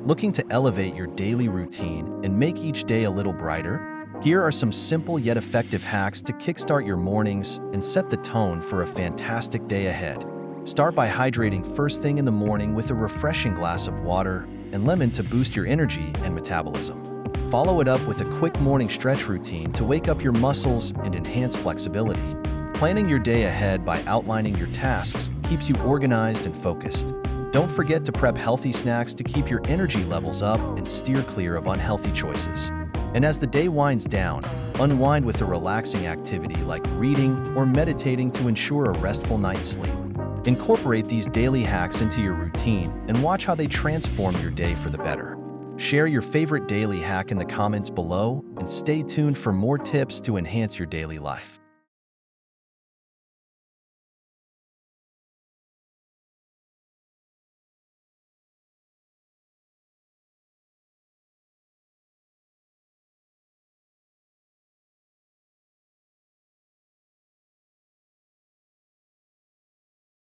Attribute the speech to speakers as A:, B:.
A: Looking to elevate your daily routine and make each day a little brighter? Here are some simple yet effective hacks to kickstart your mornings and set the tone for a fantastic day ahead. Start by hydrating first thing in the morning with a refreshing glass of water and lemon to boost your energy and metabolism. Follow it up with a quick morning stretch routine to wake up your muscles and enhance flexibility. Planning your day ahead by outlining your tasks keeps you organized and focused. Don't forget to prep healthy snacks to keep your energy levels up and steer clear of unhealthy choices. And as the day winds down, unwind with a relaxing activity like reading or meditating to ensure a restful night's sleep. Incorporate these daily hacks into your routine and watch how they transform your day for the better. Share your favorite daily hack in the comments below and stay tuned for more tips to enhance your daily life.